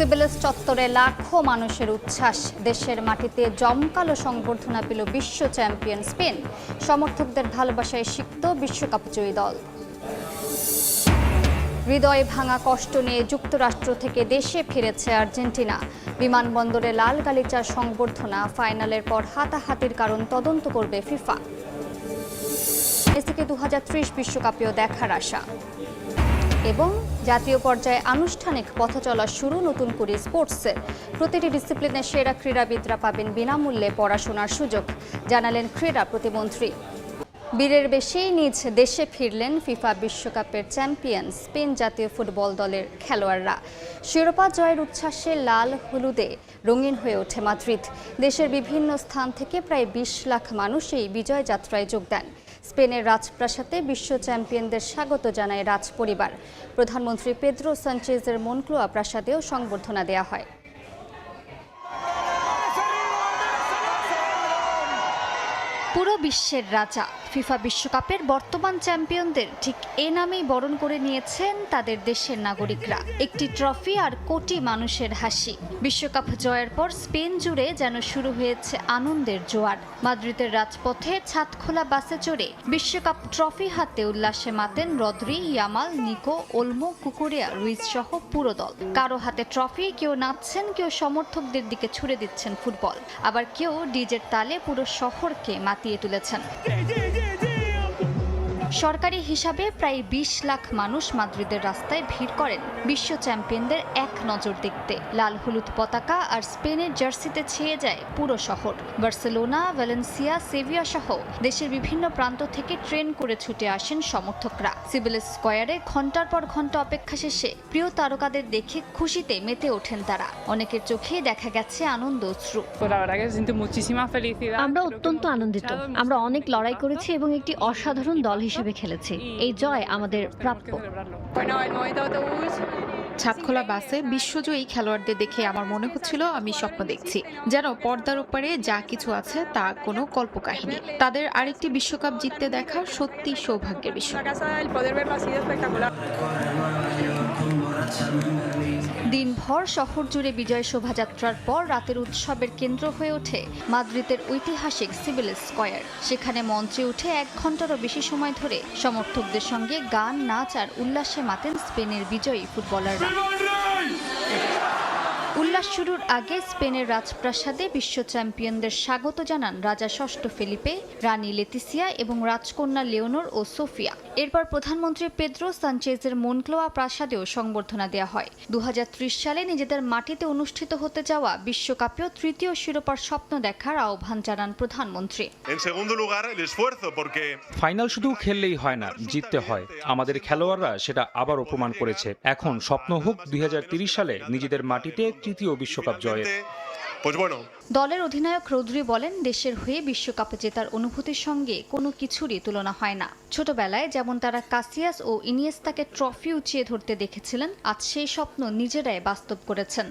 সিভিলস চত্বরে লাখো মানুষের উচ্ছ্বাস। দেশের মাটিতে জমকালো সংবর্ধনা পেল বিশ্ব চ্যাম্পিয়ন স্পেন। সমর্থকদের ভালোবাসায় সিক্ত বিশ্বকাপ জয়ী দল। হৃদয় ভাঙা কষ্ট নিয়ে যুক্তরাষ্ট্র থেকে দেশে ফিরেছে আর্জেন্টিনা। বিমানবন্দরে লাল গালিচার সংবর্ধনা। ফাইনালের পর হাতাহাতির কারণ তদন্ত করবে ফিফা। মেসিকে 2030 বিশ্বকাপেও দেখার আশা। এবং জাতীয় পর্যায়ে আনুষ্ঠানিক পথচলা শুরু নতুন করে স্পোর্টসের। প্রতিটি ডিসিপ্লিনে সেরা ক্রীড়াবিদরা পাবেন বিনামূল্যে পড়াশোনার সুযোগ, জানালেন ক্রীড়া প্রতিমন্ত্রী। বীরের বেশি নিজ দেশে ফিরলেন ফিফা বিশ্বকাপের চ্যাম্পিয়ন স্পেন জাতীয় ফুটবল দলের খেলোয়াড়রা। শিরোপা জয়ের উচ্ছ্বাসে লাল হলুদে রঙিন হয়ে ওঠে মাদ্রিদ। দেশের বিভিন্ন স্থান থেকে প্রায় 20 লাখ মানুষ এই বিজয় যাত্রায় যোগ দেন। স্পেনের রাজপ্রাসাদে বিশ্ব চ্যাম্পিয়নদের স্বাগত জানায় রাজ পরিবার। প্রধানমন্ত্রী পেদ্রো সানচেজের মনক্লোয়া প্রাসাদেও সংবর্ধনা দেওয়া হয়। পুরো বিশ্বের রাজা ফিফা বিশ্বকাপের বর্তমান চ্যাম্পিয়নদের ঠিক এ নামেই বরণ করে নিয়েছেন তাদের দেশের নাগরিকরা। একটি ট্রফি আর কোটি মানুষের হাসি। বিশ্বকাপ জয়ের পর স্পেন জুড়ে যেন শুরু হয়েছে আনন্দের জোয়ার। মাদ্রিদের রাজপথে ছাদখোলা বাসে চড়ে বিশ্বকাপ ট্রফি হাতে উল্লাসে মাতেন Rodri, Yamal, Nico, Olmo, Cucurella, Ruiz সহ পুরো দল। কারো হাতে ট্রফি, কেউ নাচছেন, কেউ সমর্থকদের দিকে ছুড়ে দিচ্ছেন ফুটবল, আবার কেউ ডিজের তালে পুরো শহরকে মাতিয়ে তুলেছেন। সরকারি হিসাবে প্রায় 20 লাখ মানুষ মাদ্রিদের রাস্তায় ভিড় করেন বিশ্ব চ্যাম্পিয়নদের এক নজর দেখতে। লাল হলুদ পতাকা আর স্পেনের জার্সিতে ছেয়ে যায় পুরো শহর। বার্সেলোনা, ভ্যালেন্সিয়া, সেভিয়া সহ দেশের বিভিন্ন প্রান্ত থেকে ট্রেন করে ছুটে আসেন সমর্থকরা। সিভিলস স্কয়ারে ঘন্টার পর ঘন্টা অপেক্ষা শেষে প্রিয় তারকাদের দেখে খুশিতে মেতে ওঠেন তারা। অনেকের চোখে দেখা গেছে আনন্দ অশ্রু। আমরা অত্যন্ত আনন্দিত। আমরা অনেক লড়াই করেছি এবং একটি অসাধারণ দল হিসেবে খেলেছি। এই জয় আমাদের প্রাপ্য। ছাদখোলা বাসে বিশ্বজয়ী খেলোয়াড়দের দেখে আমার মনে হচ্ছিল আমি স্বপ্ন দেখছি, যেন পর্দার ওপারে যা কিছু আছে তা কোনো কল্পকাহিনী। তাদের আরেকটি বিশ্বকাপ জিততে দেখা সত্যি সৌভাগ্যের বিষয়। দিনভর শহর জুড়ে বিজয় শোভাযাত্রার পর রাতের উৎসবের কেন্দ্র হয়ে ওঠে মাদ্রিদের ঐতিহাসিক সিভিলস স্কয়ার। সেখানে মঞ্চে উঠে 1 ঘন্টারও বেশি সময় ধরে সমর্থকদের সঙ্গে গান, নাচ আর উল্লাসে মাতেন স্পেনের বিজয়ী ফুটবলাররা। উল্লাস শুরুর আগে স্পেনের রাজপ্রাসাদে বিশ্ব চ্যাম্পিয়নদের স্বাগত জানান রাজা ষষ্ঠ ফেলিপে, রানী লেতিসিয়া এবং রাজকন্যা লিওনোর ও সোফিয়া। এরপর প্রধানমন্ত্রী পেদ্রো সানচেজের মনক্লোয়া প্রাসাদেও সংবর্ধনা দেওয়া হয়। 2030 সালে নিজেদের মাটিতে অনুষ্ঠিত হতে যাওয়া বিশ্বকাপেও তৃতীয় শিরোপার স্বপ্ন দেখার আহ্বান জানান প্রধানমন্ত্রী। ফাইনাল শুধু খেললেই হয় না, জিততে হয়। আমাদের খেলোয়াড়রা সেটা আবার প্রমাণ করেছে। এখন স্বপ্ন হোক 2030 সালে নিজেদের মাটিতে তৃতীয় বিশ্বকাপ জয়ের। দলের অধিনায়ক রদ্রি বলেন, দেশের হয়ে বিশ্বকাপ জেতার অনুভূতির সঙ্গে কোনো কিছুরই তুলনা হয় না। ছোটবেলায় যেমন তারা কাসিয়াস ও ইনিয়েস্তাকে ট্রফি উঁচিয়ে ধরতে দেখেছিলেন, আজ সেই স্বপ্ন নিজেরাই বাস্তব করেছেন।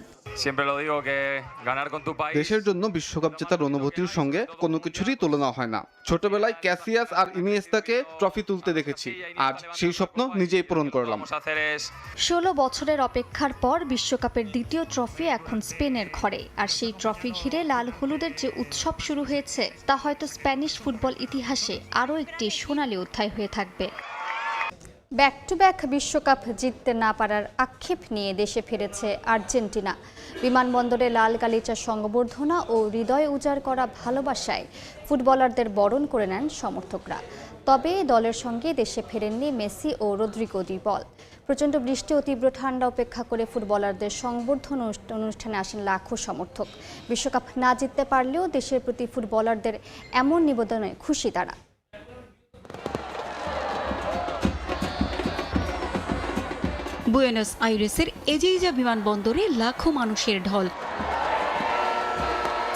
দেশের জন্য বিশ্বকাপ জেতার অনুভূতির সঙ্গে কোনো কিছুরই তুলনা হয় না। ছোটবেলায় ক্যাসিয়াস আর ইনিয়েস্তাকে ট্রফি তুলতে দেখেছি, আজ সেই স্বপ্ন নিজেই পূরণ করলাম। 16 বছরের অপেক্ষার পর বিশ্বকাপের দ্বিতীয় ট্রফি এখন স্পেনের ঘরে। আর সেই ট্রফি ঘিরে লাল হলুদের যে উৎসব শুরু হয়েছে তা হয়তো স্প্যানিশ ফুটবল ইতিহাসে আরও একটি সোনালী অধ্যায় হয়ে থাকবে। ব্যাক টু ব্যাক বিশ্বকাপ জিততে না পারার আক্ষেপ নিয়ে দেশে ফিরেছে আর্জেন্টিনা। বিমানবন্দরে লাল গালিচা সংবর্ধনা ও হৃদয় উজাড় করা ভালোবাসায় ফুটবলারদের বরণ করে নেন সমর্থকরা। তবে দলের সঙ্গে দেশে ফেরেননি মেসি ও রদ্রিগো দি পল। প্রচণ্ড বৃষ্টি ও তীব্র ঠান্ডা উপেক্ষা করে ফুটবলারদের সংবর্ধনা অনুষ্ঠানে আসেন লাখো সমর্থক। বিশ্বকাপ না জিততে পারলেও দেশের প্রতি ফুটবলারদের এমন নিবেদনে খুশি তারা। বুয়েনোস আইরেসের এজেইজা বিমানবন্দরে লাখো মানুষের ঢল।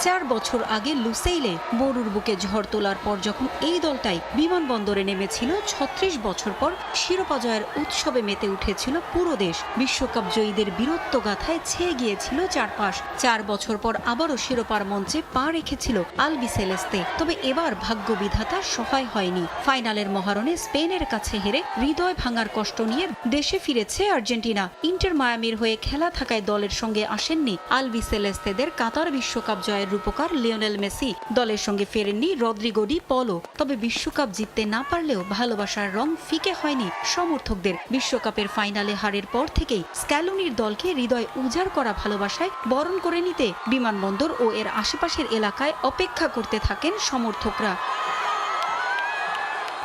4 বছর আগে লুসেইলে মরুর বুকে ঝড় তোলার পর যখন এই দলটাই বিমানবন্দরে নেমেছিল, 36 বছর পর শিরোপা জয়ের উৎসবে মেতে উঠেছিল পুরো দেশ। বিশ্বকাপ জয়ীদের বীরত্ব গাথায় ছেয়ে গিয়েছিল চারপাশ। 4 বছর পর আবারও শিরোপার মঞ্চে পা রেখেছিল আলবিসেলেস্তে। তবে এবার ভাগ্য বিধাতা সহায় হয়নি। ফাইনালের মহারণে স্পেনের কাছে হেরে হৃদয় ভাঙার কষ্ট নিয়ে দেশে ফিরেছে আর্জেন্টিনা। ইন্টার মায়ামির হয়ে খেলা থাকায় দলের সঙ্গে আসেননি আলবিসেলেস্তেদের কাতার বিশ্বকাপ জয়ের রূপকার লিওনেল মেসি। দলের সঙ্গে ফেরেননি রদ্রিগো ডি পলো। তবে বিশ্বকাপ জিততে না পারলেও ভালোবাসার রং ফিকে হয়নি সমর্থকদের। বিশ্বকাপের ফাইনালে হারের পর থেকেই স্ক্যালোনির দলকে হৃদয় উজাড় করা ভালোবাসায় বরণ করে নিতে বিমানবন্দর ও এর আশেপাশের এলাকায় অপেক্ষা করতে থাকেন সমর্থকরা।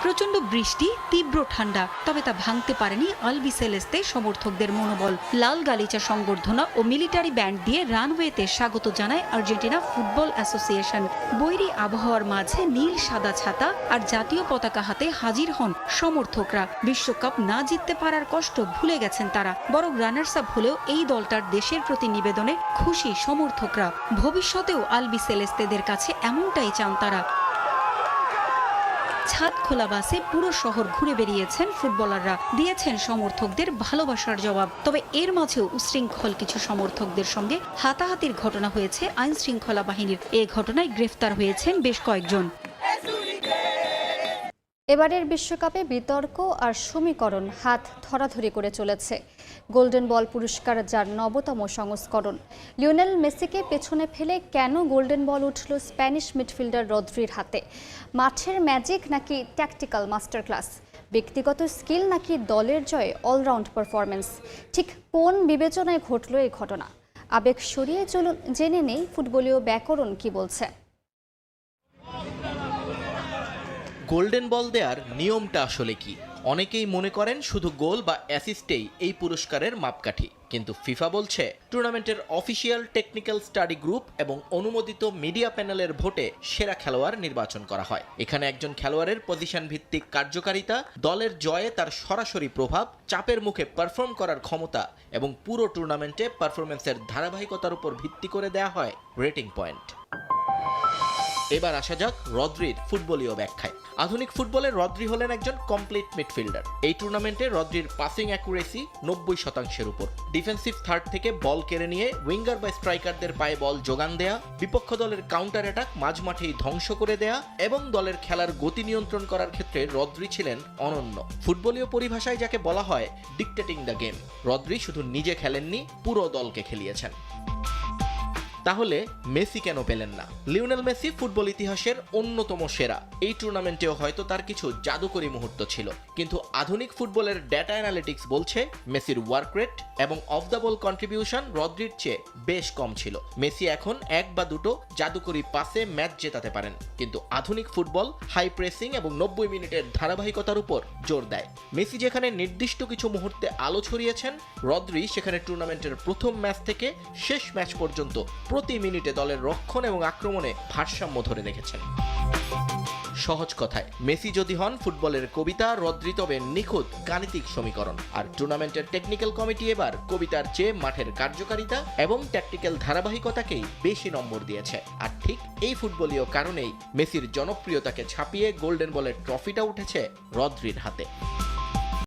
প্রচন্ড বৃষ্টি, তীব্র ঠান্ডা, তবে তা ভাঙতে পারেনি আলবিসেলেস্তে সমর্থকদের মনোবল। লাল গালিচা সংবর্ধনা ও মিলিটারি ব্যান্ড দিয়ে রানওয়েতে স্বাগত জানায় আর্জেন্টিনা ফুটবল অ্যাসোসিয়েশন। বৈরী আবহাওয়ার মাঝে নীল সাদা ছাতা আর জাতীয় পতাকা হাতে হাজির হন সমর্থকরা। বিশ্বকাপ না জিততে পারার কষ্ট ভুলে গেছেন তারা, বরং রানার্স আপ হলেও এই দলটার দেশের প্রতি নিবেদনে খুশি সমর্থকরা। ভবিষ্যতেও আলবিসেলেস্তেদের কাছে এমনটাই চান তারা। ছাদ খোলা বাসে পুরো শহর ঘুরে বেরিয়েছেন ফুটবলাররা, দিয়েছেন সমর্থকদের ভালোবাসার জবাব। তবে এর মাঝেও উশৃঙ্খল কিছু সমর্থকদের সঙ্গে হাতাহাতির ঘটনা হয়েছে আইন শৃঙ্খলা বাহিনীর। এ ঘটনায় গ্রেফতার হয়েছেন বেশ কয়েকজন। এবারের বিশ্বকাপে বিতর্ক আর সমীকরণ হাত ধরাধরি করে চলেছে। গোল্ডেন বল পুরস্কার যার 9তম সংস্করণ। লিওনেল মেসিকে পেছনে ফেলে কেন গোল্ডেন বল উঠল স্প্যানিশ মিডফিল্ডার রদ্রির হাতে? মাঠের ম্যাজিক নাকি ট্যাকটিক্যাল মাস্টার ক্লাস? ব্যক্তিগত স্কিল নাকি দলের জয়ে অলরাউন্ড পারফরমেন্স? ঠিক কোন বিবেচনায় ঘটল এই ঘটনা? আবেগ সরিয়ে চলুন জেনে নেই ফুটবলীয় ব্যাকরণ কি বলছে। গোল্ডেন বল দেওয়ার নিয়মটা আসলে কি? অনেকেই মনে করেন শুধু গোল বা অ্যাসিস্টেই এই পুরস্কারের মাপকাঠি, কিন্তু ফিফা বলছে টুর্নামেন্টের অফিসিয়াল টেকনিক্যাল স্টাডি গ্রুপ এবং অনুমোদিত মিডিয়া প্যানেলের ভোটে সেরা খেলোয়াড় নির্বাচন করা হয়। এখানে একজন খেলোয়াড়ের পজিশন ভিত্তিক কার্যকারিতা, দলের জয়ে তার সরাসরি প্রভাব, চাপের মুখে পারফর্ম করার ক্ষমতা এবং পুরো টুর্নামেন্টে পারফরমেন্সের ধারাবাহিকতার উপর ভিত্তি করে দেয়া হয় রেটিং পয়েন্ট। এবার আসা যাক রদ্রির ফুটবলীয় ব্যাখ্যায়। আধুনিক ফুটবলে রদ্রি হলেন একজন কমপ্লিট মিডফিল্ডার। এই টুর্নামেন্টে রদ্রির পাসিং অ্যাকুরেসি 90%-এর উপর। ডিফেন্সিভ থার্ড থেকে বল কেড়ে নিয়ে উইঙ্গার বা স্ট্রাইকারদের পায়ে বল যোগান দেয়া, বিপক্ষ দলের কাউন্টার অ্যাটাক মাঝমাঠেই ধ্বংস করে দেয়া এবং দলের খেলার গতি নিয়ন্ত্রণ করার ক্ষেত্রে রদ্রি ছিলেন অনন্য। ফুটবলীয় পরিভাষায় যাকে বলা হয় ডিকটেটিং দ্য গেম। রদ্রি শুধু নিজে খেলেননি, পুরো দলকে খেলিয়েছেন। তাহলে মেসি কেন পেলেন না? লিওনেল মেসি ফুটবল ইতিহাসের অন্যতম সেরা। এই টুর্নামেন্টেও হয়তো তার কিছু জাদুকরী মুহূর্ত ছিল, কিন্তু আধুনিক ফুটবলের ডেটা অ্যানালিটিক্স বলছে মেসির ওয়ার্ক রেট এবং অফ দ্য বল কন্ট্রিবিউশন রদ্রির চেয়ে বেশ কম ছিল। মেসি এখন 1 বা 2 জাদুকরী পাসে ম্যাচ জেতাতে পারেন, কিন্তু আধুনিক ফুটবল হাই প্রেসিং এবং 90 মিনিটের ধারাবাহিকতার উপর জোর দেয়। মেসি যেখানে নির্দিষ্ট কিছু মুহূর্তে আলো ছড়িয়েছেন, রদ্রি সেখানে টুর্নামেন্টের প্রথম ম্যাচ থেকে শেষ ম্যাচ পর্যন্ত প্রতি মিনিটে দলের রক্ষণ এবং আক্রমণে ভারসাম্য ধরে রেখেছেন। সহজ কথায়, মেসি যদি হন ফুটবলের কবিতা, রদ্রি তবে নিখুঁত গাণিতিক সমীকরণ। আর টুর্নামেন্টের টেকনিক্যাল কমিটি এবার কবিতার চেয়ে মাঠের কার্যকারিতা এবং ট্যাকটিক্যাল ধারাবাহিকতাকেই বেশি নম্বর দিয়েছে। আর ঠিক এই ফুটবলীয় কারণেই মেসির জনপ্রিয়তাকে ছাপিয়ে গোল্ডেন বলের ট্রফিটা উঠেছে রদ্রির হাতে।